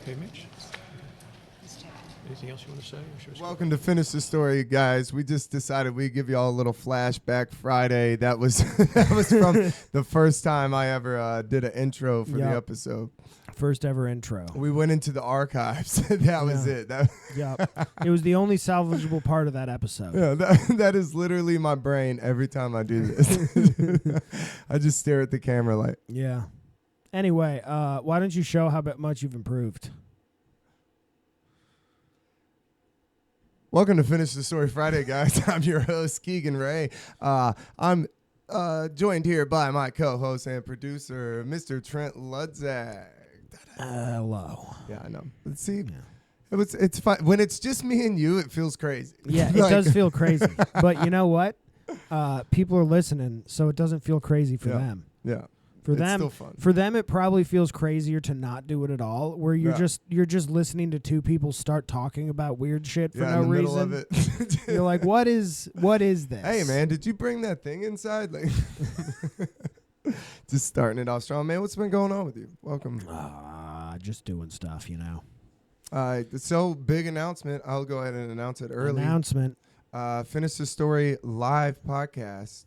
Okay, Mitch. Anything else you want to say? Or should we Welcome to Finish the Story, guys. We just decided we'd give you all a little flashback Friday. That was that was from the first time I ever did an intro for the episode. First ever intro. We went into the archives. That was it. It was the only salvageable part of that episode. Yeah, that is literally my brain every time I do this. I just stare at the camera like. Yeah. Anyway, why don't you show how much you've improved? Welcome to Finish the Story Friday, guys. I'm your host, Keegan Ray. I'm joined here by my co-host and producer, Mr. Trent Ludzak. Hello. Yeah, I know. Let's see. Yeah. It's fine. When it's just me and you, it feels crazy. Yeah, it does feel crazy. But you know what? People are listening, so it doesn't feel crazy for them. Yeah. For it's them, still fun. For them, it probably feels crazier to not do it at all. Where you're just listening to two people start talking about weird shit for no in the reason. middle of it. You're like, what is this? Hey man, did you bring that thing inside? Like, just starting it off strong, man. What's been going on with you? Welcome. Just doing stuff, you know. So big announcement. I'll go ahead and announce it early. Announcement. Finish the Story live podcast.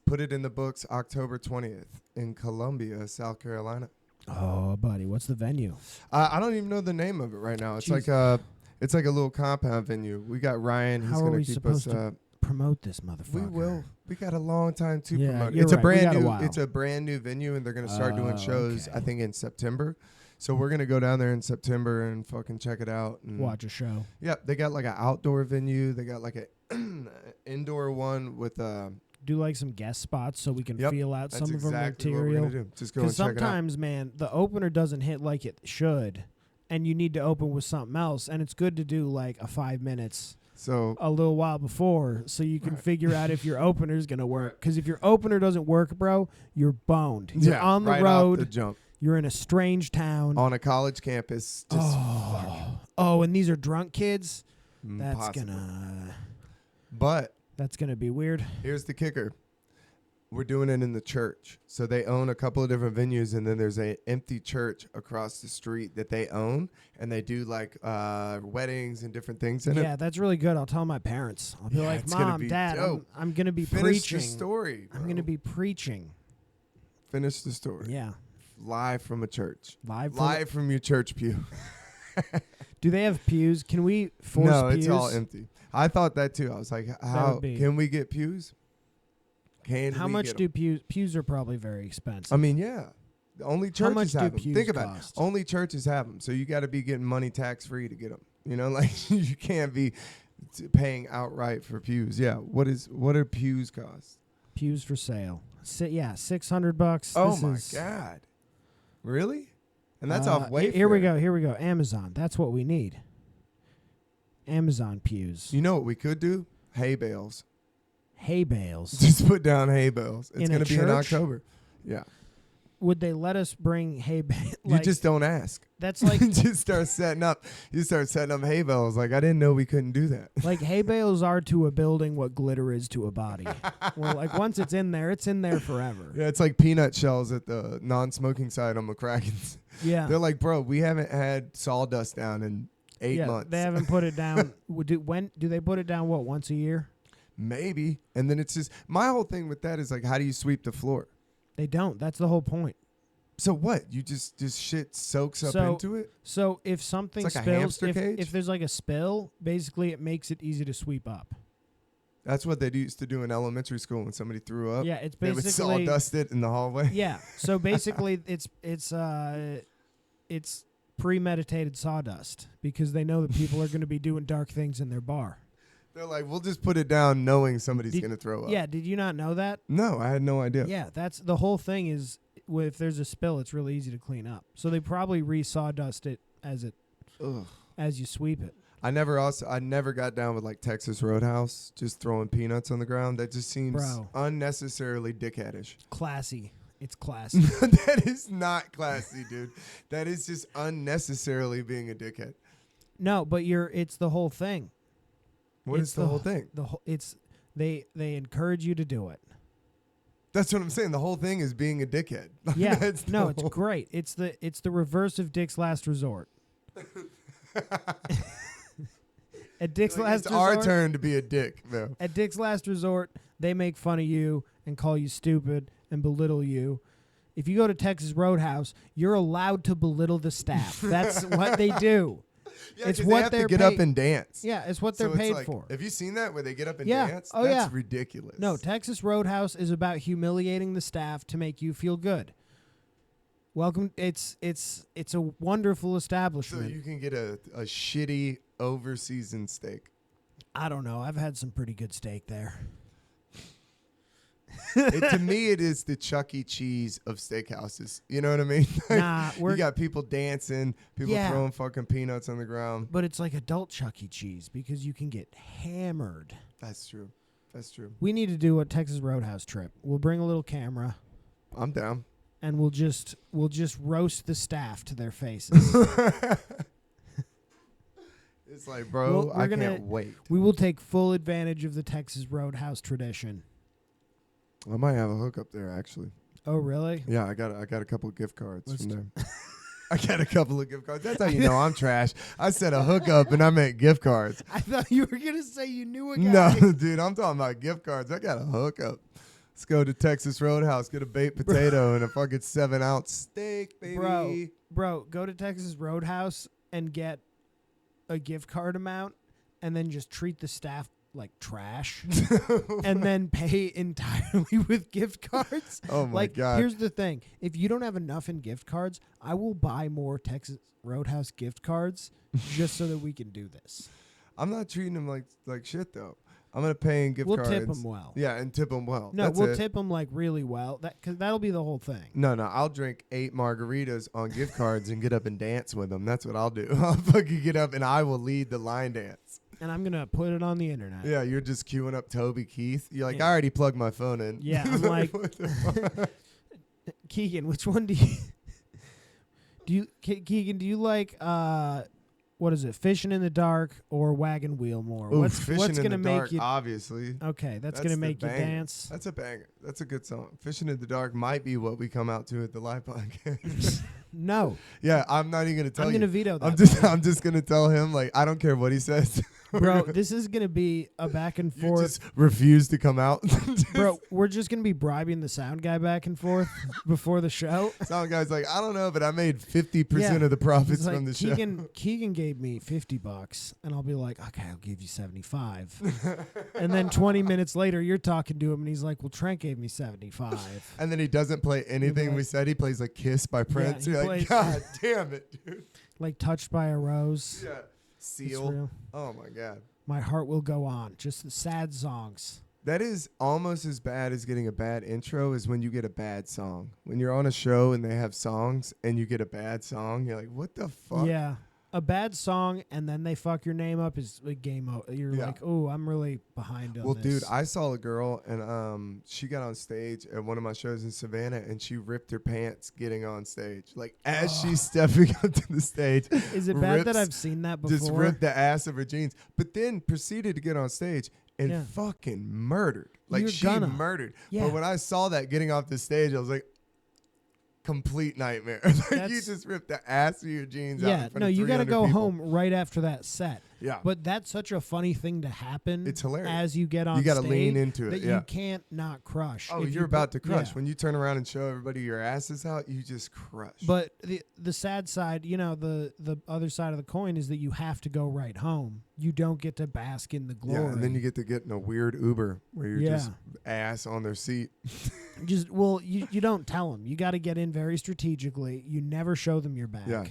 Put it in the books October 20th in Columbia, South Carolina. Oh, buddy, what's the venue? I don't even know the name of it right now. It's like a little compound venue. We got Ryan. He's How are gonna we keep supposed us to promote this motherfucker? We will. We got a long time to promote. You're It's right. a brand We got new. a while. It's a brand new venue, and they're gonna start doing shows. Okay. I think in September. So we're gonna go down there in September and fucking check it out. And Watch a show. Yeah, they got like an outdoor venue. They got like a indoor one with Do like some guest spots so we can feel out some of our exactly what we're material. gonna do. Just go and check it out. Sometimes, man, the opener doesn't hit like it should, and you need to open with something else. And it's good to do like a 5 minutes. So a little while before, so you can figure out if your opener is gonna work. Because if your opener doesn't work, bro, you're boned. You're on the right road. off the jump. You're in a strange town On a college campus. Just and these are drunk kids. That's impossible. That's But gonna be weird. here's the kicker. We're doing it in the church. So they own a couple of different venues, and then there's an empty church across the street that they own, and they do like weddings and different things in it. Yeah, that's really good. I'll tell my parents. I'll be like, it's gonna Mom, be Dad, dope. I'm gonna be Finish preaching. the story. I'm bro. gonna be preaching. Finish the story. Yeah, Live from a church. live. From your church pew. Do they have pews? Can we force No, pews? it's all empty. I thought that too. I was like, how would be- can we get pews? How much do pews? Pews are probably very expensive. I mean, yeah. Only churches much do have them. pews Think about cost? it. Only churches have them. So you got to be getting money tax free to get them. You know, like you can't be paying outright for pews. Yeah. What do pews cost? Pews for sale. $600. Oh This my is, God. Really? And that's off Wayfair. Here we go. Here we go. Amazon. That's what we need. Amazon pews. You know what we could do? Hay bales. Hay bales. Just put down hay bales. It's In a going to be in church? October. Yeah. Would they let us bring hay bales? You just don't ask. That's like just start setting up. You start setting up hay bales. Like, I didn't know we couldn't do that. like hay bales are to a building what glitter is to a body. Well, like once it's in there forever. Yeah, it's like peanut shells at the non-smoking side on McCracken's. Yeah. They're like, bro, we haven't had sawdust down in 8 months. They haven't put it down. When do they put it down? What, once a year? Maybe. And then it's just, my whole thing with that is like, how do you sweep the floor? They don't. That's the whole point. So what? You just shit soaks up into it? So if something It's like a spills, hamster cage? if there's like a spill, basically it makes it easy to sweep up. That's what they used to do in elementary school when somebody threw up. Yeah, it's They would basically sawdust it in the hallway. Yeah. So basically it's premeditated sawdust because they know that people are going to be doing dark things in their bar. They're like, we'll just put it down knowing somebody's going to throw up. Yeah, did you not know that? No, I had no idea. Yeah, that's the whole thing is if there's a spill, it's really easy to clean up. So they probably re-sawdust it as you sweep it. I never got down with like Texas Roadhouse, just throwing peanuts on the ground. That just seems unnecessarily dickheadish. Classy. It's classy. That is not classy, dude. That is just unnecessarily being a dickhead. No, but it's the whole thing. What is the whole thing? They encourage you to do it. That's what I'm saying. The whole thing is being a dickhead. Yeah. It's No, it's great. It's the reverse of Dick's Last Resort. At Dick's Like, Last it's our Resort, turn to be a dick, though. at Dick's Last Resort, they make fun of you and call you stupid and belittle you. If you go to Texas Roadhouse, you're allowed to belittle the staff. That's what they do. Yeah, It's 'cause what they have they're to get paid- up and dance. Yeah, it's what So they're it's paid like, for. Have you seen that where they get up and Yeah. dance? Oh, That's yeah. ridiculous. No, Texas Roadhouse is about humiliating the staff to make you feel good. Welcome. It's a wonderful So establishment. you can get a shitty over-seasoned steak. I don't know. I've had some pretty good steak there. To me, it is the Chuck E. Cheese of steakhouses. You know what I mean? Like, Nah, you got people dancing, people Yeah. throwing fucking peanuts on the ground. But it's like adult Chuck E. Cheese because you can get hammered. That's true. That's true. We need to do a Texas Roadhouse trip. We'll bring a little camera I'm down. and we'll just roast the staff to their faces. It's like, bro, Well, we're I gonna- can't wait. We will take full advantage of the Texas Roadhouse tradition. I might have a hookup there, actually. Oh, really? Yeah, I got a couple of gift cards Let's from there. I got a couple of gift cards. That's how you know I'm trash. I said a hookup and I meant gift cards. I thought you were going to say you knew a guy. No, dude, I'm talking about gift cards. I got a hookup. Let's go to Texas Roadhouse, get a baked potato and a fucking 7-ounce steak, baby. Bro, go to Texas Roadhouse and get a gift card amount and then just treat the staff like trash and then pay entirely with gift cards. Oh my Like, God. here's the thing. If you don't have enough in gift cards, I will buy more Texas Roadhouse gift cards just so that we can do this. I'm not treating them like shit, though. I'm going to pay in gift We'll cards. tip them well. Yeah, and tip them well. No, That's we'll it. tip them like really well. Because that'll be the whole thing. No, I'll drink 8 margaritas on gift cards and get up and dance with them. That's what I'll do. I'll fucking get up and I will lead the line dance. And I'm going to put it on the internet. Yeah, you're just queuing up Toby Keith. You're like, Yeah. I already plugged my phone in. Yeah, I'm like, What the fuck? Keegan, which one do you Keegan, do you like what is it, Fishing in the Dark or Wagon Wheel more? Ooh, what's Fishing in gonna the make Dark, you obviously. Okay, that's That's gonna the make you banger. dance. That's a banger. That's a good song. Fishing in the Dark might be what we come out to at the live podcast. No. Yeah, I'm not even gonna tell I'm you. gonna veto that. I'm just gonna tell him, like, I don't care what he says. Bro, this is gonna be a back and You forth. just refuse to come out. Bro, we're just gonna be bribing the sound guy back and forth before the show. Sound guy's like, I don't know, but I made 50% Yeah. of the profits He's like, from the show. Keegan gave me $50, and I'll be like, okay, I'll give you 75. And then 20 minutes later, you're talking to him, and he's like, well, Trent gave me 75. And then he doesn't play anything like- we said. He plays like Kiss by Prince. he You're plays- like, God damn it, dude. Like Touched by a Rose. Yeah. It's Seal. real. Oh my God. My Heart Will Go On. Just the sad songs. That is almost as bad as getting a bad intro as when you get a bad song. When you're on a show and they have songs and you get a bad song, you're like, what the fuck? Yeah. A bad song and then they fuck your name up is a game over. You're Yeah. like, oh, I'm really behind on Well, this. dude, I saw a girl and she got on stage at one of my shows in Savannah and she ripped her pants getting on stage. Like as she's stepping up to the stage, Is it bad that rips- I've seen that before? just ripped the ass of her jeans, but then proceeded to get on stage and Yeah. fucking murdered. Like You're she gonna. murdered. Yeah. But when I saw that getting off the stage, I was like, complete nightmare. Like you That's- just ripped the ass of your jeans out. Yeah, In front no, of you got to 300 go people. home right after that set. Yeah. But that's such a funny thing to happen. It's hilarious. As you get on You got to stage lean into it. that Yeah. you can't not crush. Oh, If you you're about to put- crush. yeah. When you turn around and show everybody your ass is out, you just crush. But the sad side, the other side of the coin is that you have to go right home. You don't get to bask in the glory. yeah, and then you get to get in a weird Uber where you're Yeah. just ass on their seat. you don't tell them. You got to get in very strategically. You never show them your back. Yeah.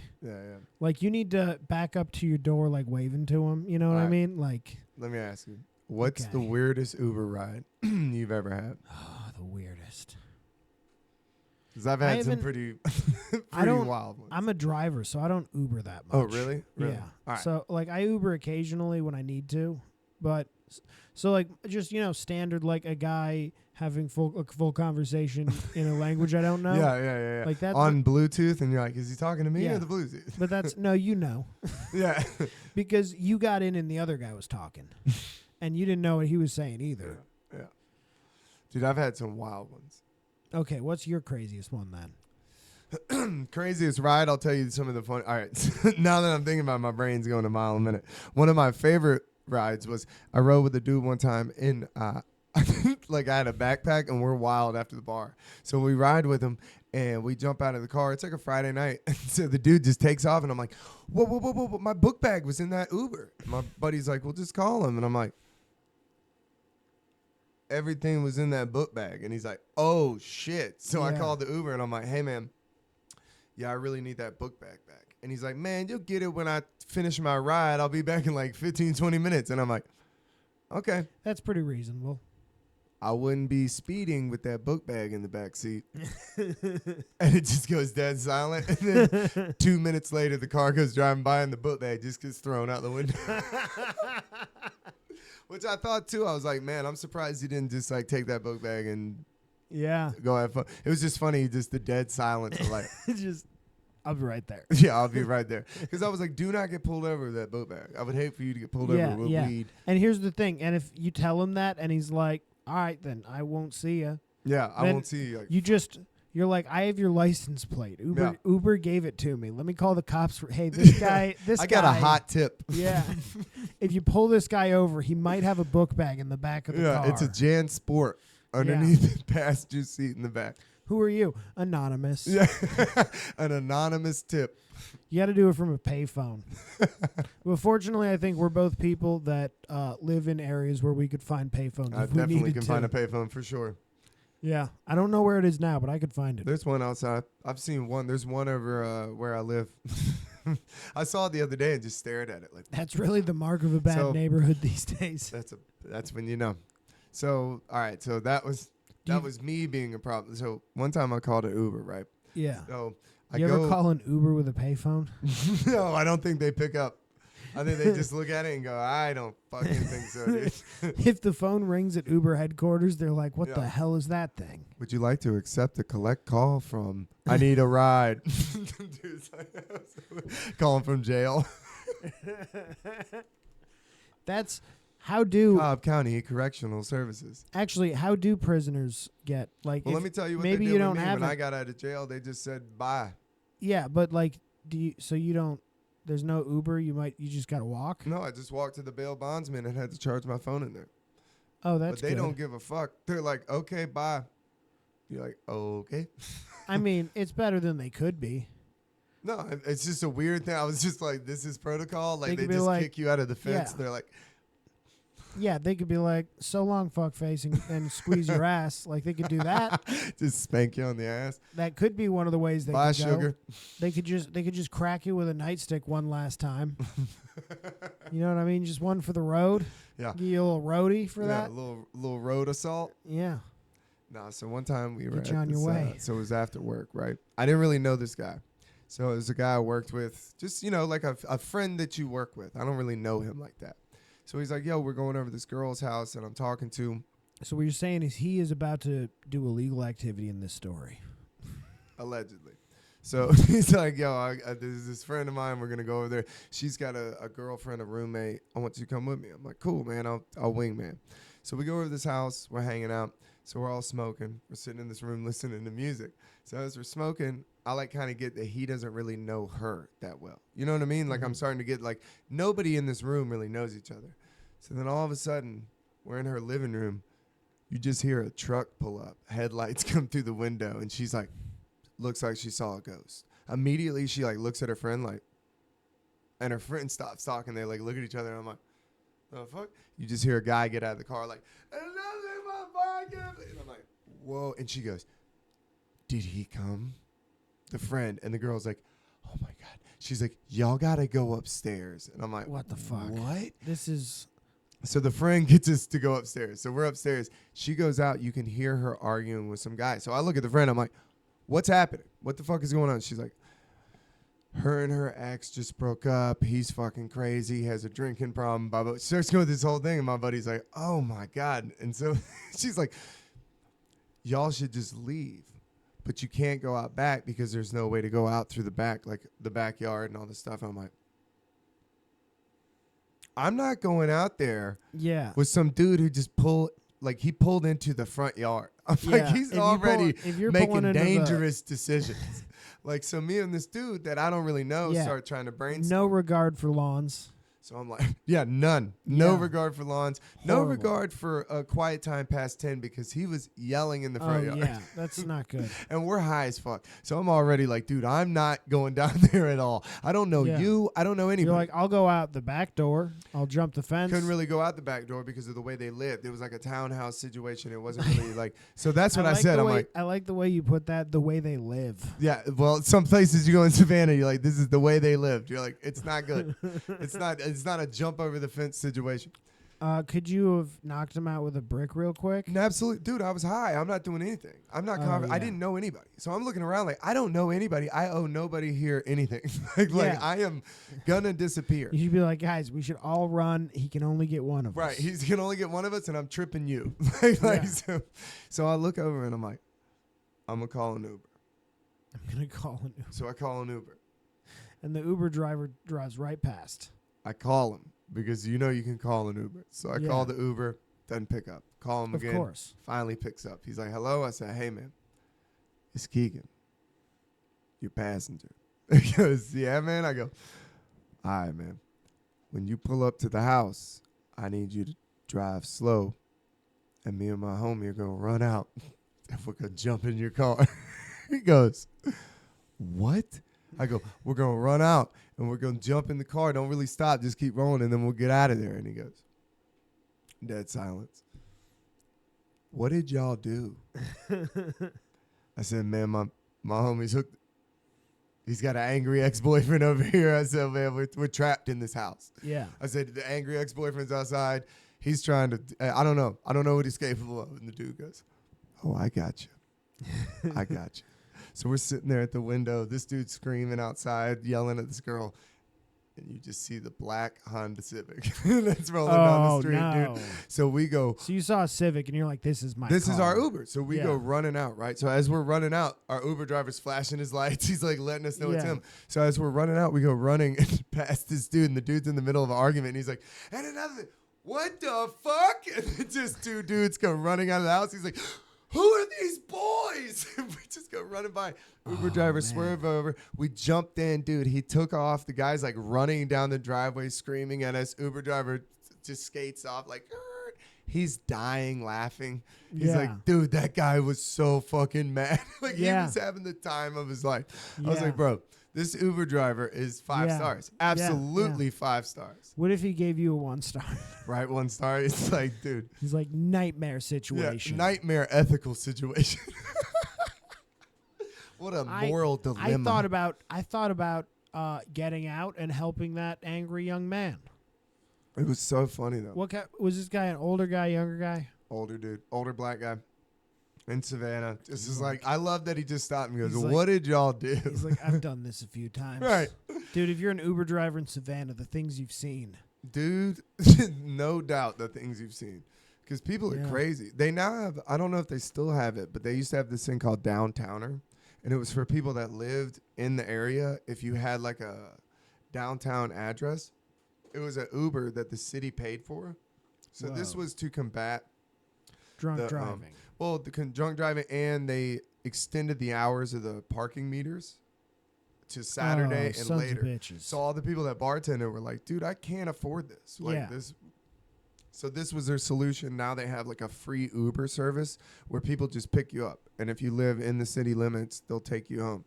Like you need to back up to your door, like waving to them. You know what I Alright. mean? Like, Let me ask you, what's the Okay. weirdest Uber ride you've ever had? oh, the weirdest. Because I've I had some haven't- pretty, I don't- wild ones. I'm a driver, so I don't Uber that much. Oh, really? Really? Yeah. All right. So like I Uber occasionally when I need to, but so like just standard like a guy having full conversation in a language I don't know. Yeah. Like that's on Bluetooth, and you're like, is he talking to me Yeah. or the Bluetooth? but that's no, Yeah. because you got in and the other guy was talking, and you didn't know what he was saying either. Dude, I've had some wild ones. Okay, what's your craziest one then? Craziest ride, I'll tell you some of the fun. All right. Now that I'm thinking about it, my brain's going a mile a minute. One of my favorite rides was I rode with a dude one time in like I had a backpack and we're wild after the bar. So we ride with him and we jump out of the car. It's like a Friday night. So the dude just takes off and I'm like, whoa. My book bag was in that Uber. My buddy's like, well, just call him. And I'm like, everything was in that book bag. And he's like, oh shit. So I called the Uber and I'm like, hey man, yeah, I really need that book bag back. And he's like, man, you'll get it when I finish my ride. I'll be back in like 15, 20 minutes. And I'm like, okay. That's pretty reasonable. I wouldn't be speeding with that book bag in the back seat. And it just goes dead silent. And then 2 minutes later, the car goes driving by and the book bag just gets thrown out the window. Which I thought too. I was like, man, I'm surprised you didn't just like take that book bag and go have fun. It was just funny, just the dead silence of like, I'll be right there. Yeah, I'll be right there. Because I was like, do not get pulled over with that book bag. I would hate for you to get pulled over with weed. And here's the thing. And if you tell him that and he's like, all right, then I won't see you. Yeah, I won't see you. Like, you're like, I have your license plate. Uber gave it to me. Let me call the cops. Hey, this guy, I got a hot tip. Yeah. If you pull this guy over, he might have a book bag in the back of the car. Yeah, it's a Jan Sport underneath the passenger seat in the back. Who are you? Anonymous. Yeah, an anonymous tip. You got to do it from a payphone. Well, fortunately, I think we're both people that live in areas where we could find payphones. I if we definitely can to. find a payphone for sure. Yeah, I don't know where it is now, but I could find it. There's one outside. I've seen one. There's one over where I live. I saw it the other day and just stared at it. Like, that's really the mark of a bad neighborhood these days. That's when you know. So all right, so that was me being a problem. So one time I called an Uber, right? Yeah. So you ever call an Uber with a payphone? No, I don't think they pick up. I think they just look at it and go, I don't fucking think so, dude. If the phone rings at Uber headquarters, they're like, what the hell is that thing? Would you like to accept a collect call from I need a ride? Dude's like, calling from jail. That's how do Cobb County Correctional Services. Actually, how do prisoners get like? Well, let me tell you what maybe they did you don't with me have when I got out of jail. They just said bye. Yeah, but like, you don't? There's no Uber. You just gotta walk. No, I just walked to the bail bondsman and had to charge my phone in there. Oh, that's. But they good. don't give a fuck. They're like, okay, bye. You're like, okay. I mean, it's better than they could be. No, it's just a weird thing. I was just like, this is protocol. Like they just kick you out of the fence. Yeah. They're like. Yeah, they could be like, so long, fuckface, and squeeze your ass. Like, they could do that. Just spank you on the ass. That could be one of the ways they Bye, could go. sugar. They could just crack you with a nightstick one last time. You know what I mean? Just one for the road. Yeah. Give you a little roadie for that. A little road assault. Yeah. No, so one time we were Get you on your way. So it was after work, right? I didn't really know this guy. So it was a guy I worked with, just, like a friend that you work with. I don't really know him like that. So he's like, yo, we're going over to this girl's house and I'm talking to. So what you're saying is he is about to do illegal activity in this story. Allegedly. So he's like, yo, there's this friend of mine. We're going to go over there. She's got a girlfriend, a roommate. I want you to come with me. I'm like, cool, man. I'll wing, man. So we go over to this house. We're hanging out. So we're all smoking. We're sitting in this room listening to music. So as we're smoking, I like kind of get that he doesn't really know her that well. You know what I mean? Like I'm starting to get like nobody in this room really knows each other. So then all of a sudden, we're in her living room. You just hear a truck pull up. Headlights come through the window. And she's like, looks like she saw a ghost. Immediately, she like looks at her friend like, and her friend stops talking. They like look at each other. And I'm like, the fuck? You just hear a guy get out of the car like, and I'm like, whoa. And she goes, did he come? The friend. And the girl's like, oh my God. She's like, y'all got to go upstairs. And I'm like, what the fuck? What? This is. So the friend gets us to go upstairs. So we're upstairs. She goes out. You can hear her arguing with some guy. So I look at the friend. I'm like, what's happening? What the fuck is going on? She's like, her and her ex just broke up. He's fucking crazy. He has a drinking problem. Blah, blah. She starts going with this whole thing. And my buddy's like, oh my God. And so she's like, y'all should just leave. But you can't go out back because there's no way to go out through the back, like the backyard and all this stuff. I'm like, I'm not going out there with some dude who just pulled into the front yard. I'm like, he's already making dangerous decisions. Like, so me and this dude that I don't really know Yeah. start trying to brainstorm. No regard for lawns. So I'm like, yeah, none. No Yeah. regard for lawns. No Horrible. regard for a quiet time past 10 because he was yelling in the front yard. Yeah, that's not good. And we're high as fuck. So I'm already like, dude, I'm not going down there at all. I don't know Yeah. you. I don't know anybody. You're like, I'll go out the back door. I'll jump the fence. Couldn't really go out the back door because of the way they lived. It was like a townhouse situation. It wasn't really like, so that's what I said. I'm like, I like the way you put that, the way they live. yeah, well, some places you go in Savannah, you're like, this is the way they lived. You're like, it's not good. It's not a jump over the fence situation. Could you have knocked him out with a brick real quick? No, absolutely. Dude, I was high. I'm not doing anything. I'm not confident. I yeah. didn't know anybody. So I'm looking around like, I don't know anybody. I owe nobody here anything. like Yeah. I am gonna disappear. You should be like, guys, we should all run. He can only get one of Right. us. He's gonna only get one of us and I'm tripping you. Yeah. So I look over and I'm like, I'm gonna call an Uber. I'm going to call an Uber. So I call an Uber. And the Uber driver drives right past. I call him because you know you can call an Uber. So I Yeah. call the Uber, doesn't pick up. Call him Of again. course. Finally picks up. He's like, hello. I said, hey, man, it's Keegan, your passenger. He goes, yeah, man. I go, all right, man. When you pull up to the house, I need you to drive slow. And me and my homie are going to run out. And we're going to jump in your car. He goes, what? I go, we're going to run out. And we're going to jump in the car. Don't really stop. Just keep rolling. And then we'll get out of there. And he goes, dead silence. What did y'all do? I said, man, my homie's hooked. He's got an angry ex-boyfriend over here. I said, man, we're trapped in this house. Yeah. I said, the angry ex-boyfriend's outside. He's trying to, I don't know. I don't know what he's capable of. And the dude goes, oh, I got you. I got you. So we're sitting there at the window. This dude's screaming outside, yelling at this girl. And you just see the black Honda Civic that's rolling down the street, no. dude. So we go, So you saw a Civic and you're like, this is my car. this is our Uber. So we Yeah. go running out, right? So as we're running out, our Uber driver's flashing his lights. He's like letting us know it's Yeah. him. So as we're running out, we go running past this dude, and the dude's in the middle of an argument. And he's like, and another thing, what the fuck? And then just two dudes come running out of the house. He's like, who are these boys? And we just go running by. Uber driver man. swerved over. We jumped in, dude. He took off. The guy's like running down the driveway, screaming at us. Uber driver just skates off like, "Err." He's dying laughing. He's Yeah. like, dude, that guy was so fucking mad. Like Yeah. he was having the time of his life. I was Yeah. like, bro, this Uber driver is 5 Yeah. stars. Yeah. Absolutely 5 stars. What if he gave you a 1 star? Right? 1 star. It's like, dude. He's like, nightmare Yeah, situation. nightmare ethical situation. What a moral dilemma. I thought about getting out and helping that angry young man. It was so funny though. What was this guy? An older guy, younger guy? Older dude, older black guy in Savannah. This is like, I love that he just stopped and goes, He's like- what did y'all do? He's like, I've done this a few times. Right. Dude, if you're an Uber driver in Savannah, the things you've seen. Dude, no doubt the things you've seen. Because people are Yeah. crazy. They now have, I don't know if they still have it, but they used to have this thing called Downtowner. And it was for people that lived in the area. If you had like a downtown address, it was an Uber that the city paid for. So this Whoa. was to combat Drunk the, driving. drunk driving, and they extended the hours of the parking meters to Saturday and sons later. Of bitches. So all the people that bartended were like, dude, I can't afford this. Like Yeah. this. So this was their solution. Now they have like a free Uber service where people just pick you up. And if you live in the city limits, they'll take you home.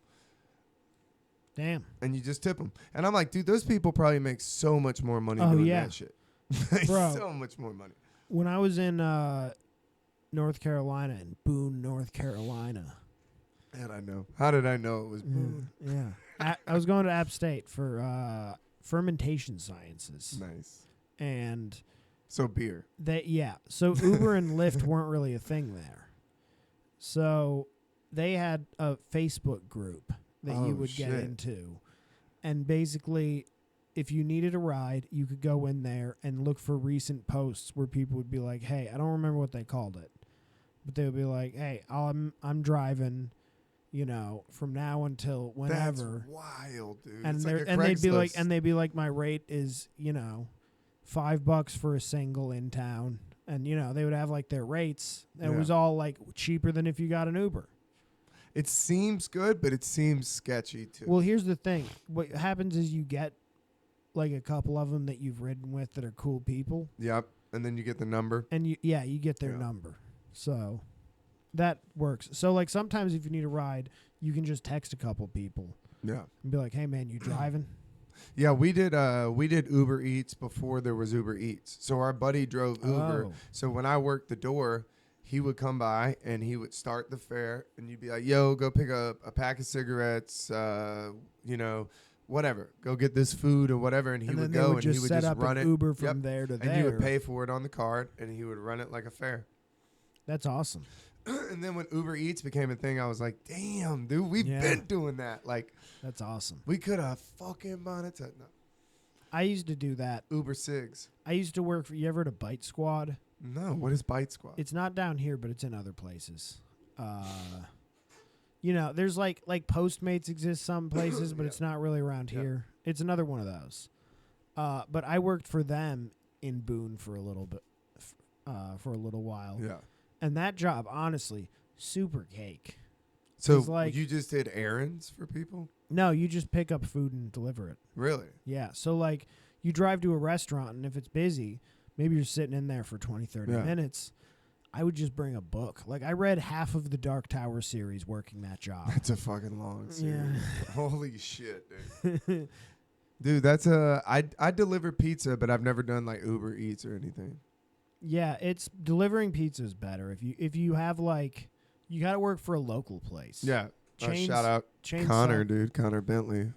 Damn. And you just tip them. And I'm like, dude, those people probably make so much more money Oh, doing yeah. that shit. Like, Bro. so much more money. When I was in North Carolina, in Boone, North Carolina. And I know. How did I know it was Boone? Yeah. I was going to App State for fermentation sciences. Nice. And So beer. so Uber and Lyft weren't really a thing there. So they had a Facebook group that Oh, you would get shit. into. And basically, if you needed a ride, you could go in there and look for recent posts where people would be like, hey, I don't remember what they called it, but they would be like, hey, I'm driving, from now until whenever. That's wild, dude. And It's they're like a and Craigslist. they'd be like, my rate is, $5 for a single in town. And, they would have like their rates. And it Yeah. was all like cheaper than if you got an Uber. It seems good, but it seems sketchy too. Well, here's the thing. What happens is you get like a couple of them that you've ridden with that are cool people, Yep. And then you get the number. and you get their Yeah. number. So that works. So like sometimes if you need a ride, you can just text a couple people Yeah. and be like, "Hey man, you driving?" Yeah, we did Uber Eats before there was Uber Eats. So our buddy drove Uber. Oh. So when I worked the door, he would come by and he would start the fare and you'd be like, "Yo, go pick up a pack of cigarettes, whatever. Go get this food or whatever." And he And would then they go would and just he would set just up run an it. Uber from Yep. there to And there. you would pay for it on the card and he would run it like a fare. That's awesome. And then when Uber Eats became a thing, I was like, "Damn, dude, we've Yeah. been doing that. Like, That's awesome. we could have fucking monetized." No. I used to do that. Uber Cigs. I used to work for. You ever heard of Bite Squad? No, what is Bite Squad? It's not down here, but it's in other places. There's like Postmates exists some places, but Yeah. it's not really around Yeah. here. It's another one of those. But I worked for them in Boone for a little bit, for a little while. Yeah. And that job, honestly, super cake. So It's like- you just did errands for people? No, you just pick up food and deliver it. Really? Yeah. So like you drive to a restaurant and if it's busy, maybe you're sitting in there for 20, 30 Yeah. minutes. I would just bring a book. Like I read half of the Dark Tower series working that job. That's a fucking long series. Yeah. Holy shit, dude. Dude, that's I deliver pizza, but I've never done like Uber Eats or anything. Yeah, it's delivering pizza is better. If you have like you got to work for a local place. Yeah. Chains- Shout out chains Connor, suck. dude. Connor Bentley.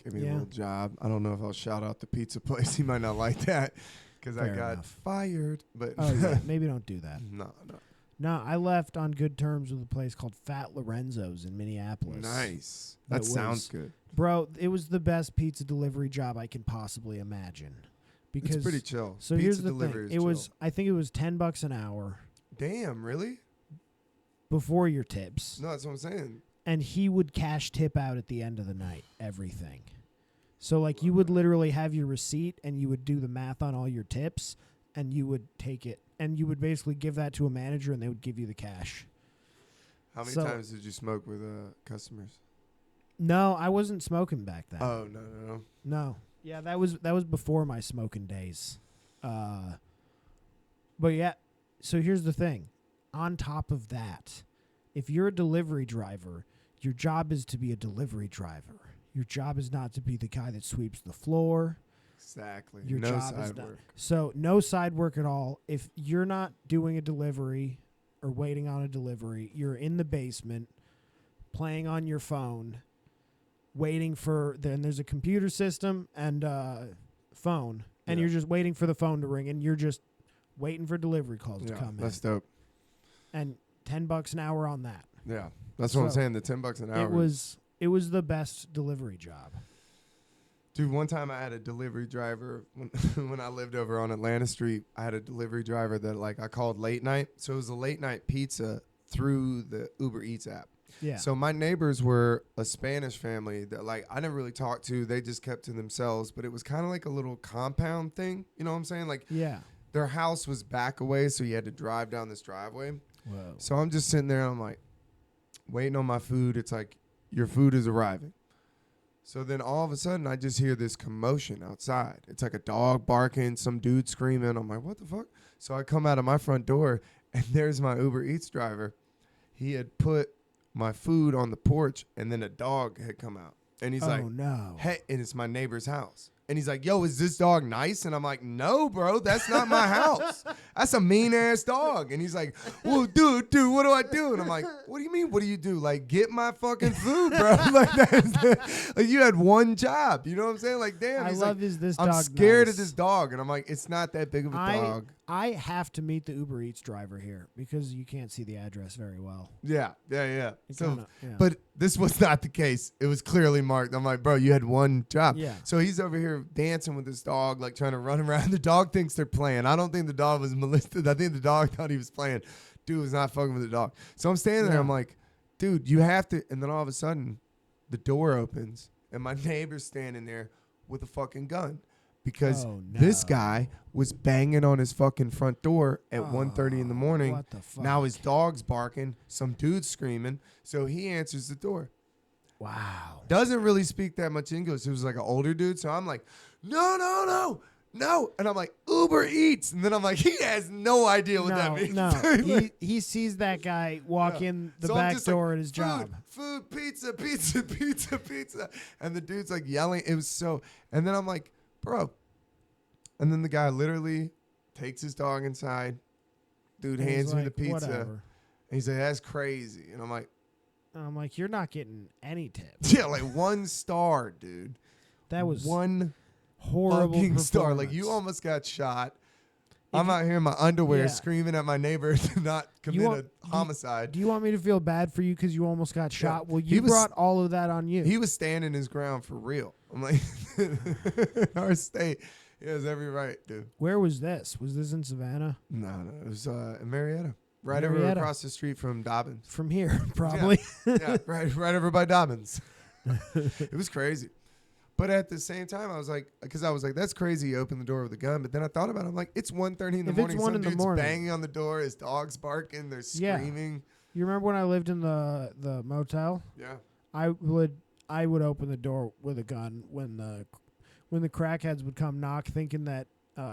Give me a Yeah. little job. I don't know if I'll shout out the pizza place. He might not like that because I Fair got enough. fired. But Oh yeah, maybe don't do that. no. No, I left on good terms with a place called Fat Lorenzo's in Minneapolis. Nice. That That sounds was- good. Bro, it was the best pizza delivery job I can possibly imagine. Because It's pretty chill. so Pizza here's the delivery thing. is It was chill. I think it was $10 an hour Damn, really? before your tips. No, that's what I'm saying. And he would cash tip out at the end of the night, everything. So like you would literally have your receipt and you would do the math on all your tips and you would take it and you would basically give that to a manager and they would give you the cash. How many So- times did you smoke with customers? No, I wasn't smoking back then. Oh, no. No. Yeah, that was before my smoking days. But yeah, so here's the thing. On top of that, if you're a delivery driver, your job is to be a delivery driver. Your job is not to be the guy that sweeps the floor. Exactly. Your no job is side done. work. So no side work at all. If you're not doing a delivery or waiting on a delivery, you're in the basement playing on your phone, waiting for then there's a computer system and phone, and Yeah. you're just waiting for the phone to ring, and you're just waiting for delivery calls to Yeah, come in. that's dope. And $10 an hour on that. Yeah, that's what I'm So, saying. The $10 an hour. It was the best delivery job. Dude, one time I had a delivery driver when, when I lived over on Atlanta Street. I had a delivery driver that like I called late night. So it was a late night pizza through the Uber Eats app. Yeah. So my neighbors were a Spanish family that like I didn't really talk to. They just kept to themselves, but it was kind of like a little compound thing. You know what I'm saying? Like yeah. their house was back away, so you had to drive down this driveway. Whoa. So I'm just sitting there and I'm like waiting on my food. It's like your food is arriving. So then all of a sudden I just hear this commotion outside. It's like a dog barking, some dude screaming. I'm like, what the fuck? So I come out of my front door and there's my Uber Eats driver. He had put my food on the porch and then a dog had come out. And he's like, no. hey, and it's my neighbor's house. And he's like, yo, is this dog nice? And I'm like, no, bro, that's not my house. That's a mean ass dog. And he's like, well, dude, what do I do? And I'm like, what do you mean? What do you do? Like, get my fucking food, bro. Like you had one job. You know what I'm saying? Like, damn. I He's love like, this dog. I'm scared nice. of this dog. And I'm like, it's not that big of a dog. I have to meet the Uber Eats driver here because you can't see the address very well. Yeah. It So, kinda- yeah. but this was not the case. It was clearly marked. I'm like, bro, you had one job. Yeah. So he's over here dancing with his dog, like trying to run around. The dog thinks they're playing. I don't think the dog was molested. I think the dog thought he was playing. Dude was not fucking with the dog. So I'm standing there. Yeah. I'm like, dude, you have to. And then all of a sudden, the door opens and my neighbor's standing there with a fucking gun. because Oh, this no. guy was banging on his fucking front door at 1:30 in the morning. What the fuck? Now his dog's barking, some dude's screaming, so he answers the door. Wow. Doesn't really speak that much English. It was like an older dude, so I'm like, no. And I'm like, Uber Eats. And then I'm like, he has no idea what that means. No, Like, he sees that guy walk yeah. in the So I'm back just door like, at his job. Food, pizza. And the dude's like yelling. It was so, and then I'm like, bro. And then the guy literally takes his dog inside. Dude And he's hands me the like, pizza. Whatever. And he's like, that's crazy. And I'm like, You're not getting any tip. yeah, like 1 star, dude. That was one horrible fucking star. Like, you performance. almost got shot. If I'm you- out here in my underwear Yeah. screaming at my neighbor to not commit want- a homicide. Do you want me to feel bad for you because you almost got shot? Well, He you was- brought all of that on you. He was standing his ground for real. I'm like, our state, he has every right, dude. Where was this? Was this in Savannah? No, it was in Marietta. Right over Marietta. across the street from Dobbins. From here, probably. Yeah, right over by Dobbins. It was crazy. But at the same time, I was like, because I was like, that's crazy. You open the door with a gun. But then I thought about it. I'm like, it's 1:30 in the If it's morning. 1 Some in the dude's morning. banging on the door. His dog's barking. They're Yeah. screaming. You remember when I lived in the motel? Yeah. I would open the door with a gun when the crackheads would come knock, thinking that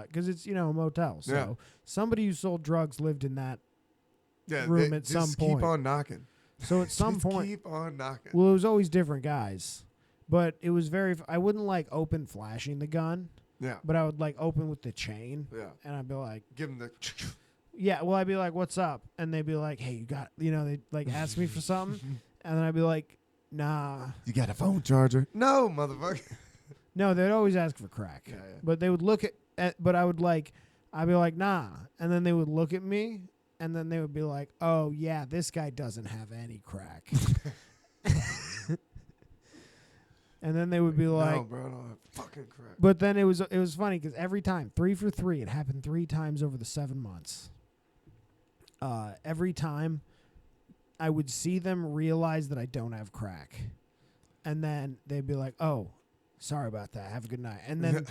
because it's a motel, so Yeah. somebody who sold drugs lived in that Yeah. room at just some point. keep on knocking. So at some Just point, keep on knocking. well, it was always different guys, but it was I wouldn't like open flashing the gun, Yeah. but I would like open with the chain, Yeah. and I'd be like, Give him the. yeah, well, I'd be like, what's up? And they'd be like, hey, you got, they'd like ask me for something, and then I'd be like, nah. You got a phone charger? No, motherfucker. No, they'd always ask for crack. Yeah. But they would look at but I'd be like, nah. And then they would look at me, and then they would be like, oh, yeah, this guy doesn't have any crack. And then they would be like, no, bro, I don't have fucking crack. but then it was funny because every time, 3 for 3, it happened 3 times over the 7 months. Every time I would see them realize that I don't have crack. And then they'd be like, oh, sorry about that. Have a good night. And then,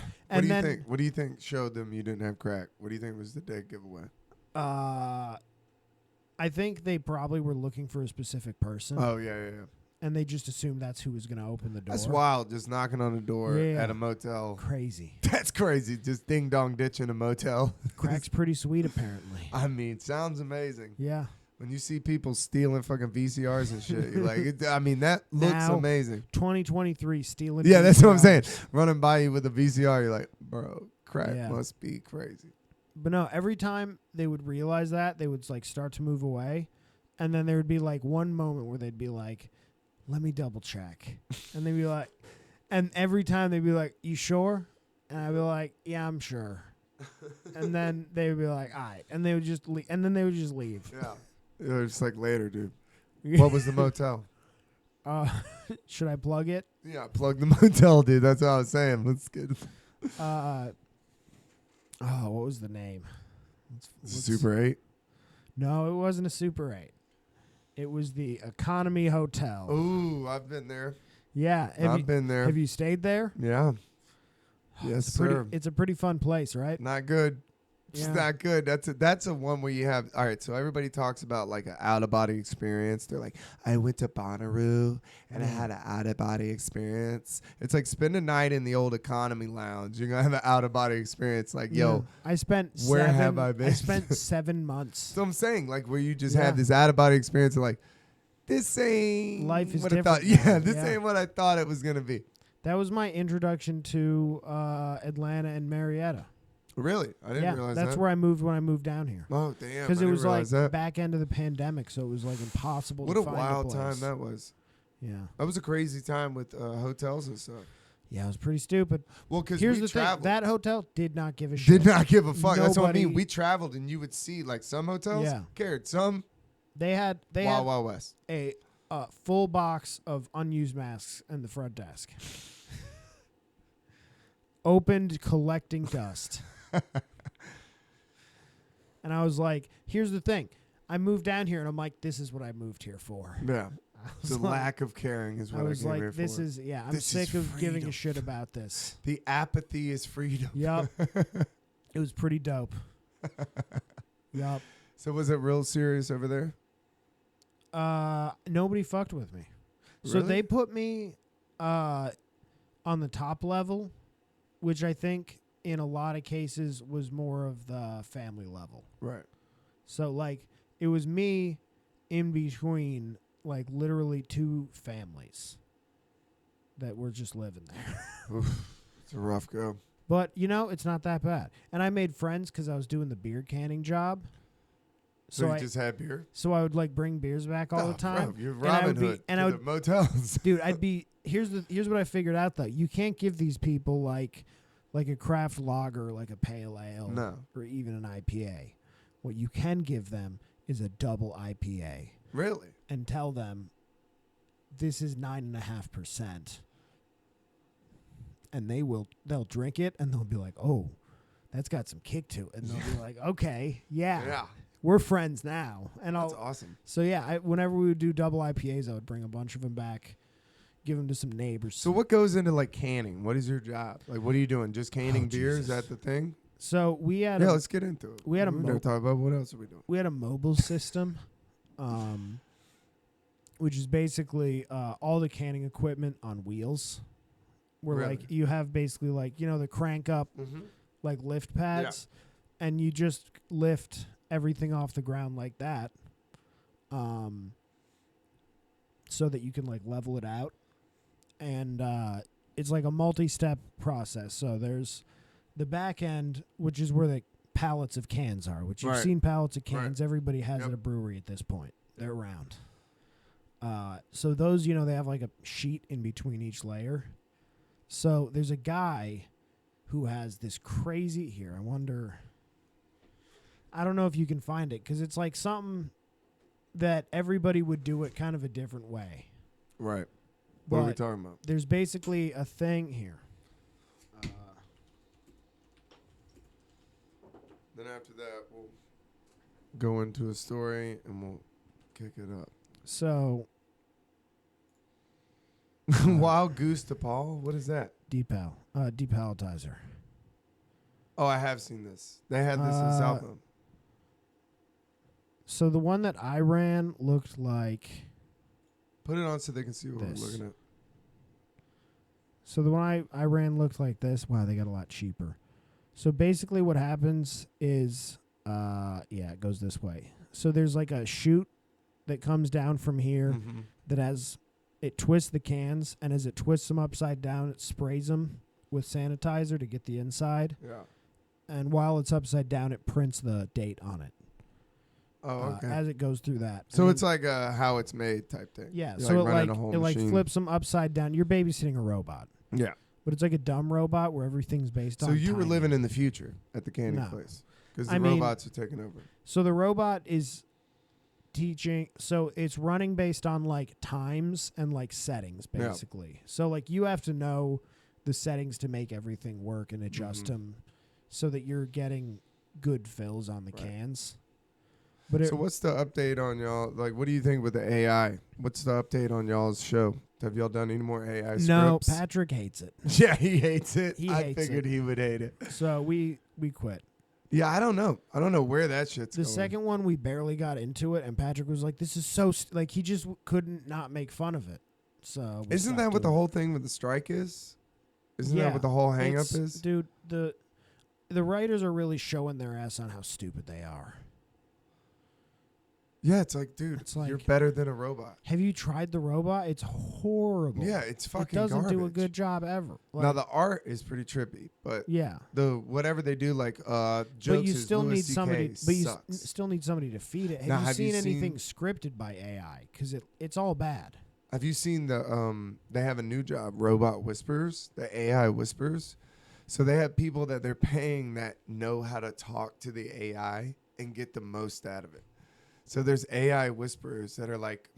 What do you think showed them you didn't have crack? What do you think was the dead giveaway? I think they probably were looking for a specific person, Oh yeah. and they just assumed that's who was going to open the door. That's wild. Just knocking on the door Yeah. at a motel. Crazy. That's crazy. Just ding dong ditching a motel. Crack's pretty sweet, apparently. I mean, sounds amazing. Yeah. When you see people stealing fucking VCRs and shit, you're like, that looks Now, amazing. 2023 stealing. Yeah, that's what I'm saying. VCRs. Running by you with a VCR, you're like, bro, crack Yeah. must be crazy. But no, every time they would realize that, they would like start to move away, and then there would be like one moment where they'd be like, "Let me double check," and they'd be like, and every time they'd be like, "You sure?" And I'd be like, "Yeah, I'm sure." And then they would be like, "All right," and they would just leave, and then they would just leave. Yeah. It was like later, dude. What was the motel? Should I plug it? Yeah, plug the motel, dude. That's what I was saying. Let's get What was the name? Let's- Super 8. No, it wasn't a Super 8. It was the Economy Hotel. Ooh, I've been there. Yeah. I've been there. Have you stayed there? Yeah. Yes, sir. It's a pretty fun place, right? Not good. It's Yeah. not good. That's a one where you have. All right, so everybody talks about like an out of body experience. They're like, I went to Bonnaroo and I had an out of body experience. It's like spend a night in the old economy lounge. You're gonna have an out of body experience. Like, yo, I spent where have I been? I spent 7 months. so I'm saying like where you just Yeah. have this out of body experience of like, this ain't Life is what I thought. different now. Yeah, this Yeah. ain't what I thought it was gonna be. That was my introduction to Atlanta and Marietta. Really, I didn't realize that's that. where I moved when I moved down here. Oh damn! Because it was like that. back end of the pandemic, so it was like impossible What to a find wild place. time that was. Yeah. That was a crazy time with hotels and stuff. Yeah, it was pretty stupid. Well, because Here's we the traveled. thing. That hotel did not give a shit. Did not give a fuck. That's what I Nobody- mean. We traveled and you would see like some hotels Yeah. cared. Some They had Wild West. a full box of unused masks in the front desk. Opened, collecting dust. And I was like, here's the thing. I moved down here and I'm like, this is what I moved here for. Yeah. The lack of caring is what I was came like, here for. this is, I'm This is sick of giving freedom. a shit about this. The apathy is freedom. Yup. It was pretty dope. Yup. So was it real serious over there? Nobody fucked with me. So Really? they put me on the top level, which I think in a lot of cases was more of the family level. Right. So like it was me in between like literally two families that were just living there. Oof, it's a rough go. But, it's not that bad. And I made friends because I was doing the beer canning job. So you just had beer? So I would like bring beers back all the time. Bro, you're Robin Hood to the motels. Dude, here's what I figured out though. You can't give these people like a craft lager, like a pale ale, No. or even an IPA. What you can give them is a double IPA. Really? And tell them this is 9.5%. And they'll drink it and they'll be like, oh, that's got some kick to it. And they'll be like, okay, yeah. We're friends now. And that's awesome. So yeah, whenever we would do double IPAs, I would bring a bunch of them back, give them to some neighbors. So what goes into like canning? What is your job? Like, what are you doing? Just canning beer? Is that the thing? So we had let's get into it. We had never talk about what else are we doing. We had a mobile system, which is basically all the canning equipment on wheels. Where Really? like you have basically like the crank up like lift pads, and you just lift everything off the ground like that, so that you can like level it out, and it's like a multi-step process. So there's the back end, which is where the pallets of cans are, which you've seen pallets of cans. Right. Everybody has at a brewery at this point. They're round. So those, they have like a sheet in between each layer. So there's a guy who has this crazy here. I don't know if you can find it because it's like something that everybody would do it kind of a different way. Right. What are we talking about? There's basically a thing here. Then after that, we'll go into a story and we'll kick it up. So, Wild Goose to Paul? What is that? depalletizer. Oh, I have seen this. They had this in Southland. So the one that I ran looked like... Put it on so they can see what this. we're looking at. So the one I ran looked like this. Wow, they got a lot cheaper. So basically what happens is, it goes this way. So there's like a chute that comes down from here that it twists the cans, and as it twists them upside down, it sprays them with sanitizer to get the inside. Yeah. And while it's upside down, it prints the date on it. Oh, okay. As it goes through that. So it's like a how it's made type thing. Yeah. You're So like it machine. flips them upside down. You're babysitting a robot. Yeah. But it's like a dumb robot where everything's based on So you were timing. living in the future at the candy No. place because the I mean- robots are taking over. So the robot is teaching. So it's running based on like times and like settings, Yeah. basically. So like you have to know the settings to make everything work and adjust them so that you're getting good fills on the cans. But So what's the update on y'all? Like, what do you think with the AI? What's the update on y'all's show? Have y'all done any more AI no, scripts? Patrick hates it. Yeah, he hates it. He I hates figured it. he would hate it. So we quit. Yeah, I don't know. I don't know where that shit's The going. second one, we barely got into it, and Patrick was like, "This is so like he just couldn't not make fun of it." So we Isn't stopped that what the doing it. whole thing with the strike is? Isn't Yeah, that what the whole hang up It's- is? dude? The writers are really showing their ass on how stupid they are. Yeah, it's like, dude, It's like- you're better than a robot. Have you tried the robot? It's horrible. Yeah, it's fucking It doesn't do a garbage. good job ever. Like, Now the art is pretty trippy, but yeah, the whatever they do, like jokes, but you is still Louis need CK somebody. But you sucks. still need somebody to feed it. Have Now, you have you seen anything seen- scripted by AI? Because it's all bad. Have you seen the they have a new job, robot whisperers, the AI whisperers. So they have people that they're paying that know how to talk to the AI and get the most out of it. So there's AI whisperers that are like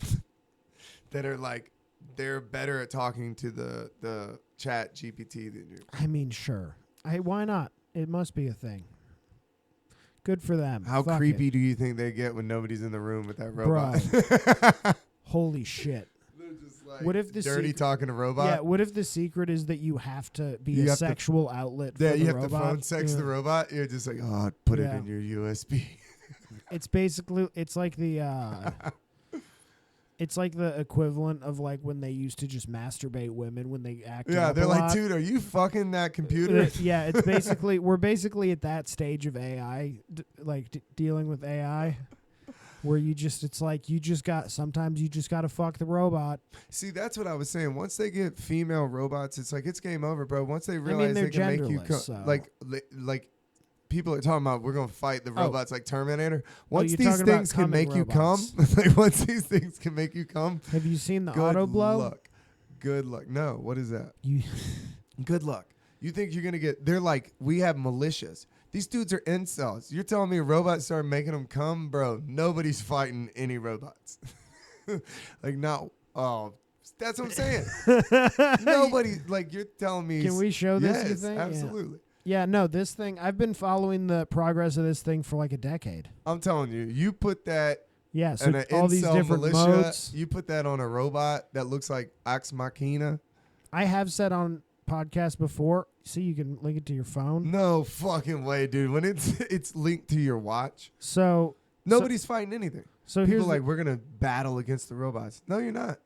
they're better at talking to the chat GPT than you. I mean, sure. Why not? It must be a thing. Good for them. How Fuck creepy it. do you think they get when nobody's in the room with that robot? Holy shit. like What if the dirty secret- talking to robot? Yeah, what if the secret is that you have to be You a have to- sexual outlet for Yeah, the you have robot? to phone sex Yeah. the robot. You're just like, oh, put it Yeah. in your USB. It's basically it's like the it's like the equivalent of like when they used to just masturbate women when they acted Yeah, up they're a like, lot. dude, are you fucking that computer? Yeah, it's basically we're basically at that stage of AI, dealing with AI, where it's like sometimes you just got to fuck the robot. See, that's what I was saying. Once they get female robots, it's like it's game over, bro. Once they mean, realize they're they can make you genderless, so- like people are talking about we're gonna fight the robots like Terminator. Once you're these talking about things can coming make you robots. come, like once these things can make you come, Have you seen the good auto blow? luck. Good luck. No, what is that? You Good luck. You think you're gonna get? They're like, we have militias. These dudes are incels. You're telling me robots start making them come, bro? Nobody's fighting any robots. Like not. Oh, that's what I'm saying. Nobody. Like you're telling me. Can we show this? Yes, You think? absolutely. Yeah, no, this thing, I've been following the progress of this thing for like a decade. I'm telling you, you put that Yeah, so in an all these incel different militia, modes. you put that on a robot that looks like Ex Machina. I have said on podcasts before, see, you can link it to your phone. No fucking way, dude. When it's linked to your watch, So nobody's fighting anything. so People here's like, we're gonna battle against the robots. No, you're not.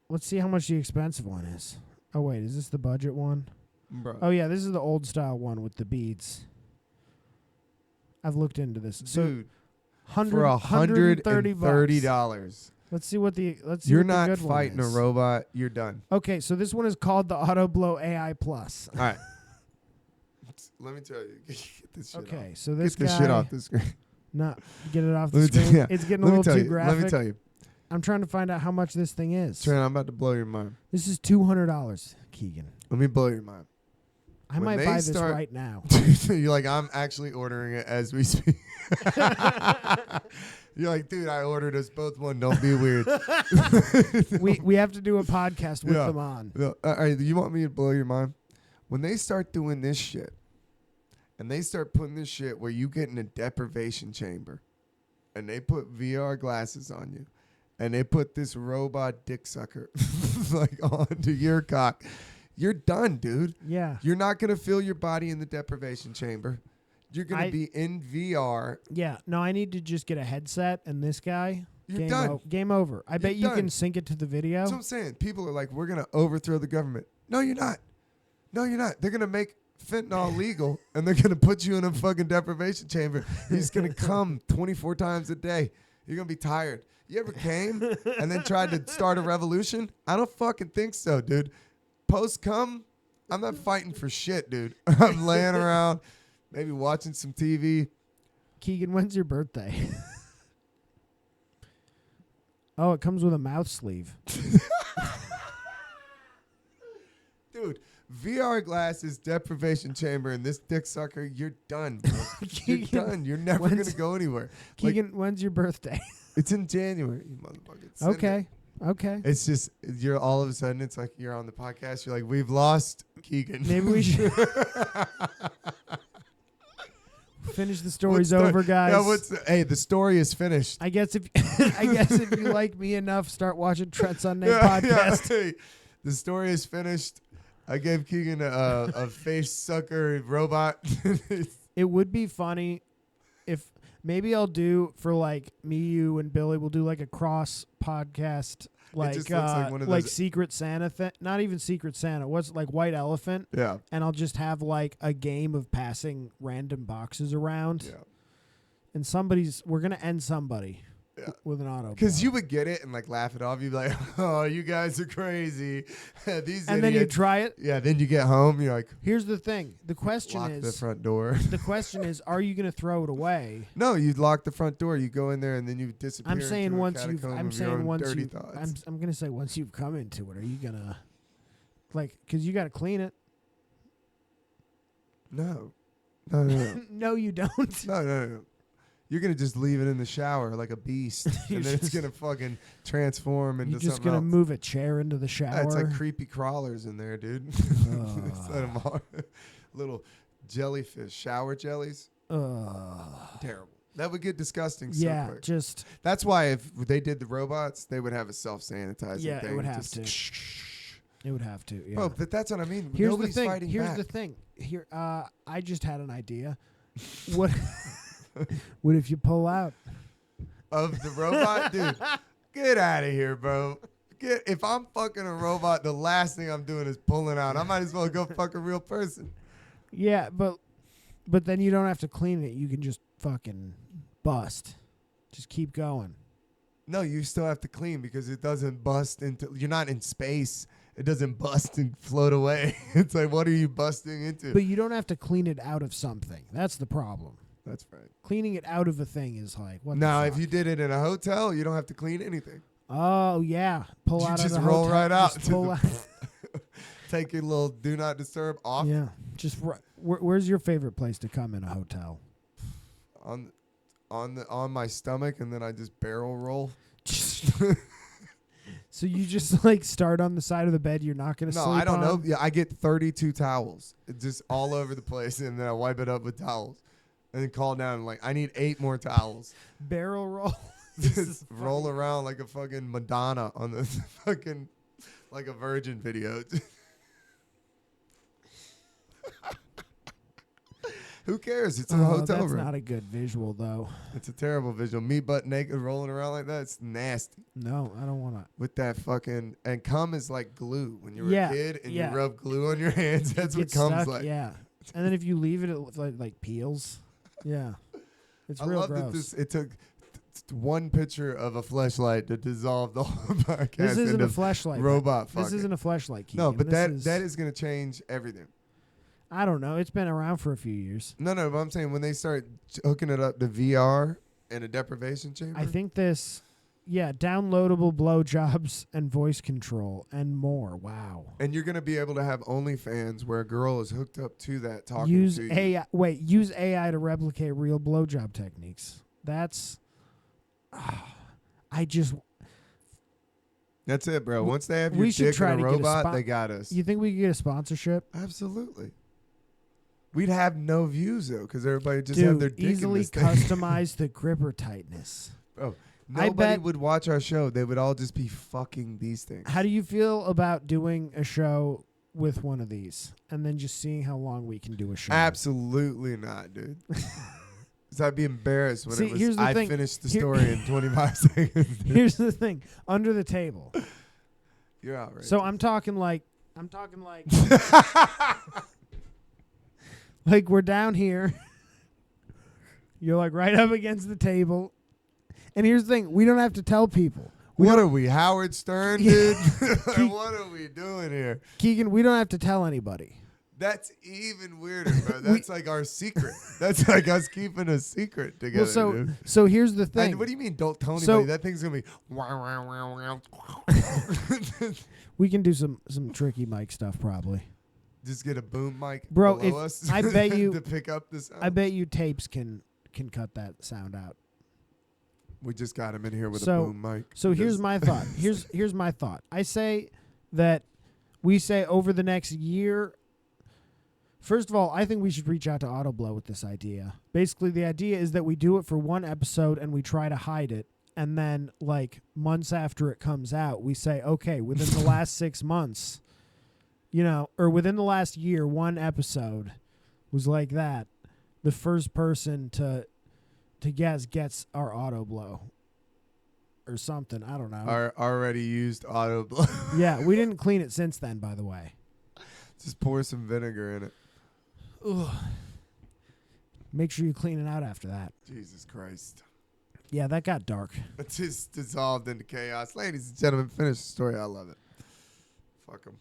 let's see how much the expensive one is. Oh wait, is this the budget one? Bro. Oh yeah, this is the old style one with the beads. I've looked into this. So Dude, 100, for $130. $130. Let's see what the You're what the not good one fighting a is. robot. You're done. Okay, so this one is called the Auto Blow AI Plus. All right. Let me tell you. Get this shit Okay, off. so this Get this guy, shit off the screen. Not get it off the Let me tell- screen. yeah. It's getting a Let me little tell too you. graphic. Let me tell you. I'm trying to find out how much this thing is. Trent, I'm about to blow your mind. This is $200, Keegan. Let me blow your mind. I When might they buy this start- right now. You're like, I'm actually ordering it as we speak. You're like, dude, I ordered us both one. Don't be weird. we have to do a podcast with Yeah. them on. No, all right, you want me to blow your mind? When they start doing this shit, and they start putting this shit where you get in a deprivation chamber, and they put VR glasses on you, and they put this robot dick sucker like onto your cock, you're done, dude. Yeah. You're not gonna feel your body in the deprivation chamber. You're gonna I- be in VR. Yeah. No, I need to just get a headset and this guy. You're done. Game over. I bet you done. can sync it to the video. That's what I'm saying. People are like, we're gonna overthrow the government. No, you're not. No, you're not. They're gonna make fentanyl legal, and they're gonna put you in a fucking deprivation chamber. You're just gonna come 24 times a day. You're gonna be tired. You ever came and then tried to start a revolution? I don't fucking think so, dude. Post come, I'm not fighting for shit, dude. I'm laying around, maybe watching some TV. Keegan, when's your birthday? Oh, it comes with a mouth sleeve. Dude, VR glasses, deprivation chamber, and this dick sucker, you're done, bro. You're Keegan, done. You're never going when's- to go anywhere. Keegan, when's your birthday? It's in January, you motherfucker. Send Okay. it. Okay. It's just, you're all of a sudden, it's like you're on the podcast. You're like, we've lost Keegan. Maybe we should finish the story's What's the- over, guys. Yeah, hey, the story is finished. I guess if you like me enough, start watching Trent Sunday Yeah, podcast. hey, the story is finished. I gave Keegan a face sucker robot. It would be funny if maybe I'll do for like me, you, and Billy. We'll do like a cross podcast, like just looks like one of like those- Secret Santa thing. Not even Secret Santa. What's like White Elephant? Yeah. And I'll just have like a game of passing random boxes around. Yeah. And we're gonna end somebody with an auto. Because blow. you would get it and like laugh it off. You'd be like, "Oh, you guys are crazy." These and then you idiots. try it. Yeah. Then you get home. You're like, Here's the thing. The question lock the is, front door. the question is, are you gonna throw it away? No, you lock the front door. You go in there and then you disappear. I'm saying into a once you've. catacomb I'm of your saying own once dirty you. thoughts. I'm gonna say once you've come into it, are you gonna, like, because you got to clean it? No. No, no, no. No, you don't. No, no, no. You're gonna just leave it in the shower like a beast, You're and then it's just- gonna fucking transform into You're just something gonna else. move a chair into the Yeah, shower. it's like creepy crawlers in there, dude. Instead of little jellyfish, shower jellies. Ugh. Terrible. That would get disgusting so Yeah, quick. just That's why if they did the robots, they would have a self-sanitizing Yeah, thing. it would have Just to. It would have to. Yeah. Bro, but that's what I mean. Here's Nobody's the thing. fighting Here's back. the thing. Here, I just had an idea. What? What if you pull out? Of the robot? Dude, get out of here, bro. If I'm fucking a robot, the last thing I'm doing is pulling out. I might as well go fuck a real person. Yeah, but then you don't have to clean it. You can just fucking bust. Just keep going. No, you still have to clean because it doesn't bust into. You're not in space. It doesn't bust and float away. It's like, what are you busting into? But you don't have to clean it out of something. That's the problem. That's right. Cleaning it out of a thing is like, what Now, the if fuck? you did it in a hotel, you don't have to clean anything. Oh, yeah. Pull You out just of the roll hotel, right out just to pull the- out. Take your little do not disturb off Yeah. Just where's your favorite place to come in a hotel? on my stomach, and then I just barrel roll. So you just like start on the side of the bed you're not going to No, sleep I don't know. on? Yeah, I get 32 towels, just all over the place, and then I wipe it up with towels, and then call down like I need 8 more towels. Barrel roll. This is Just roll around like a fucking Madonna on the fucking like a Virgin video. Who cares? It's a hotel that's room. not a good visual though. It's a terrible visual. Me butt naked rolling around like that. It's nasty. No, I don't want to. With that fucking and cum is like glue when you were Yeah, a kid and yeah. you rub glue on your hands. That's what Get cum's stuck, like. Yeah. And then if you leave it, it like peels. Yeah. It's I real love gross. that it took one picture of a fleshlight to dissolve the whole podcast This isn't into a fleshlight. robot This fucking. isn't a fleshlight. No, Keegan. but This that is going to change everything. I don't know. It's been around for a few years. No, but I'm saying when they start hooking it up to VR and a deprivation chamber. I think downloadable blowjobs and voice control and more. Wow. And you're going to be able to have OnlyFans where a girl is hooked up to that talking Use to you. AI. Wait, use AI to replicate real blowjob techniques. That's. That's it, bro. Once they have We your should dick try in a to get a robot, spot- they got us. You think we could get a sponsorship? Absolutely. We'd have no views, though, because everybody just Dude, have their dick easily in this thing. customize the gripper tightness. Bro, I nobody bet- would watch our show. They would all just be fucking these things. How do you feel about doing a show with one of these and then just seeing how long we can do a show? Absolutely not, dude. Because I'd be embarrassed when See, it here's was the I thing. finished the Here- story in 25 seconds. Here's the thing. Under the table. You're outrageous. So I'm talking like like we're down here. You're like right up against the table. And here's the thing, we don't have to tell people. what are we, Howard Stern, Yeah. dude? Like, what are we doing here? Keegan, we don't have to tell anybody. That's even weirder, bro. That's like our secret. That's like us keeping a secret together, Well, dude. so here's the thing. And what do you mean don't tell anybody? So- That thing's going to be wow, wow, wow, wow. We can do some tricky mic stuff probably. Just get a boom mic Bro, below if- us I bet you- to pick up the sound. I bet you tapes can cut that sound out. We just got him in here with So- a boom mic. So here's Just- my thought. Here's my thought. I say that we say over the next year. First of all, I think we should reach out to AutoBlow with this idea. Basically, the idea is that we do it for one episode and we try to hide it. And then, like, months after it comes out, we say, okay, within the last 6 months, or within the last year, one episode was like that. The first person to guess gets our AutoBlow or something. I don't know. Our already used auto blow. Yeah, we didn't clean it since then, by the way. Just pour some vinegar in it. Ugh. Make sure you clean it out after that. Jesus Christ. Yeah, that got dark. It just dissolved into chaos. Ladies and gentlemen, finish the story. I love it. Fuck them.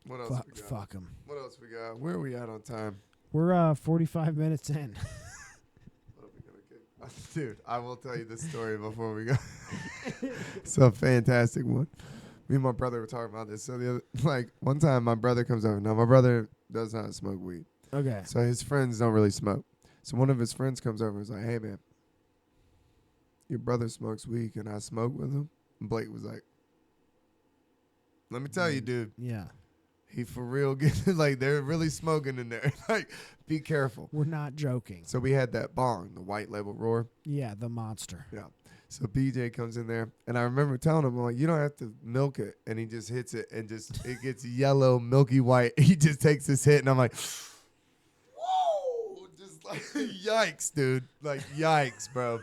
What else we got? Fuck them. What else we got? Where are we at on time? We're 45 minutes in. What are we gonna get? Dude, I will tell you this story before we go. It's a fantastic one. Me and my brother were talking about this. So one time my brother comes over. Now my brother does not smoke weed. Okay. So his friends don't really smoke. So one of his friends comes over and is like, hey man, your brother smokes weed. Can I smoke with him? And Blake was like, let me tell you, dude, Yeah. He for real getting like they're really smoking in there. Like, be careful. We're not joking. So we had that bong, the white label roar. Yeah, the monster. Yeah. So BJ comes in there, and I remember telling him, I'm like, you don't have to milk it. And he just hits it, and just it gets yellow, milky white. He just takes this hit, and I'm like, whoa! Just like, yikes, dude. Like, yikes, bro.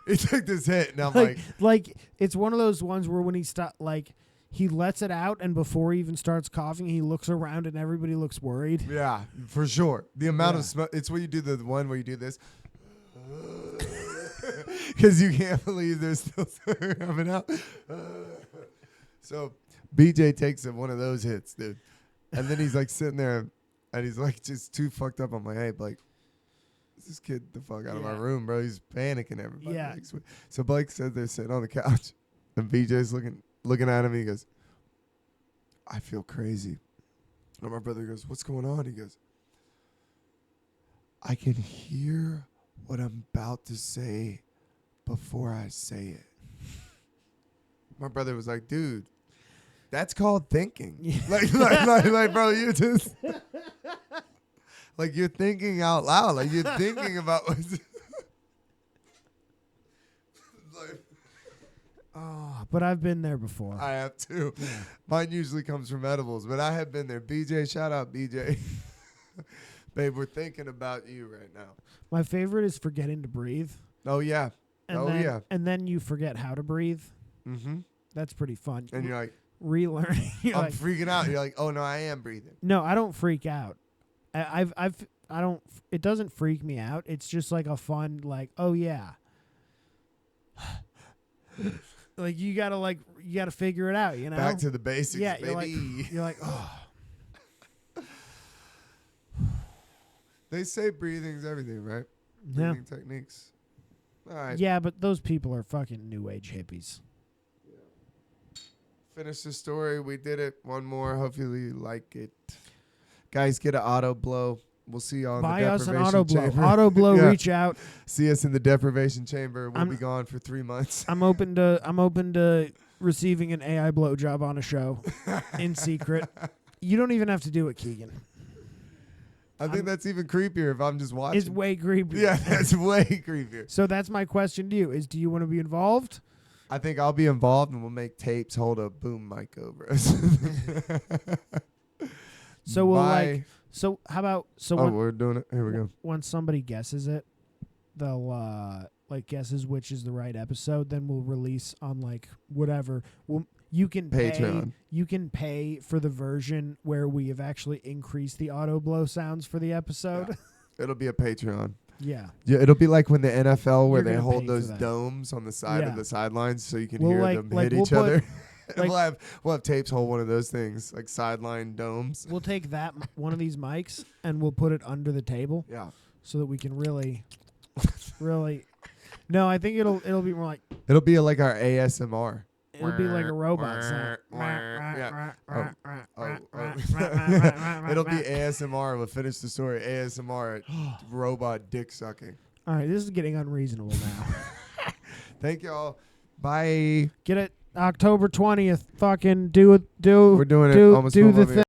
He took this hit, and I'm like it's one of those ones where when he lets it out, and before he even starts coughing, he looks around, and everybody looks worried. yeah, for sure. The amount of smoke, it's where you do the one where you do this. Because you can't believe there's still coming out. So BJ takes one of those hits, dude. And then he's like sitting there, and he's like just too fucked up. I'm like, hey, Blake, this kid the fuck out of my room, bro. He's panicking everybody. Yeah. So Blake said they're sitting on the couch, and BJ's looking at him. He goes, I feel crazy. And my brother goes, what's going on? He goes, I can hear what I'm about to say before I say it. My brother was like, dude, that's called thinking. Yeah. Like, bro, you just like you're thinking out loud. Like you're thinking about what's like, Oh, but I've been there before. I have too. Yeah. Mine usually comes from edibles, but I have been there. BJ, shout out BJ. Babe, we're thinking about you right now. My favorite is forgetting to breathe. Oh yeah. And and then you forget how to breathe. Mm-hmm. That's pretty fun. And you're like, relearning. I'm freaking out. You're like, oh no, I am breathing. No, I don't freak out. I don't. It doesn't freak me out. It's just like a fun, like, oh yeah. Like you gotta figure it out. You know. Back to the basics, yeah, baby. You're like, oh. They say breathing's everything, right? Yeah. Breathing techniques. All right. Yeah, but those people are fucking new age hippies. Finish the story. We did it. One more. Hopefully you like it. Guys, get an auto blow. We'll see y'all in Buy the us an deprivation auto blow. chamber. Auto blow. Yeah. Reach out. See us in the deprivation chamber. We'll be gone for 3 months. I'm open to receiving an AI blowjob on a show in secret. You don't even have to do it, Keegan. I think that's even creepier if I'm just watching. It's way creepier. Yeah, that's way creepier. So that's my question to you: do you want to be involved? I think I'll be involved, and we'll make tapes hold a boom mic over us. So we'll So how about we're doing it. Here we go. When somebody guesses it, they'll guesses which is the right episode. Then we'll release on whatever. You can Patreon. You can pay for the version where we have actually increased the auto blow sounds for the episode. Yeah. It'll be a Patreon. Yeah. Yeah, it'll be like when the NFL where You're they gonna hold pay those for that. domes on the side of the sidelines so you can We'll hear them hit each other. like- we'll have tapes hold one of those things, like sideline domes. We'll take one of these mics and we'll put it under the table. Yeah. So that we can really. No, I think it'll be more like. It'll be like our ASMR. It'll be like a robot sound. Yeah. It'll be ASMR. We'll finish the story. ASMR robot dick sucking. All right, this is getting unreasonable now. Thank y'all. Bye. Get it October 20th. Fucking do it. We're doing it do almost do 12 the on the thing.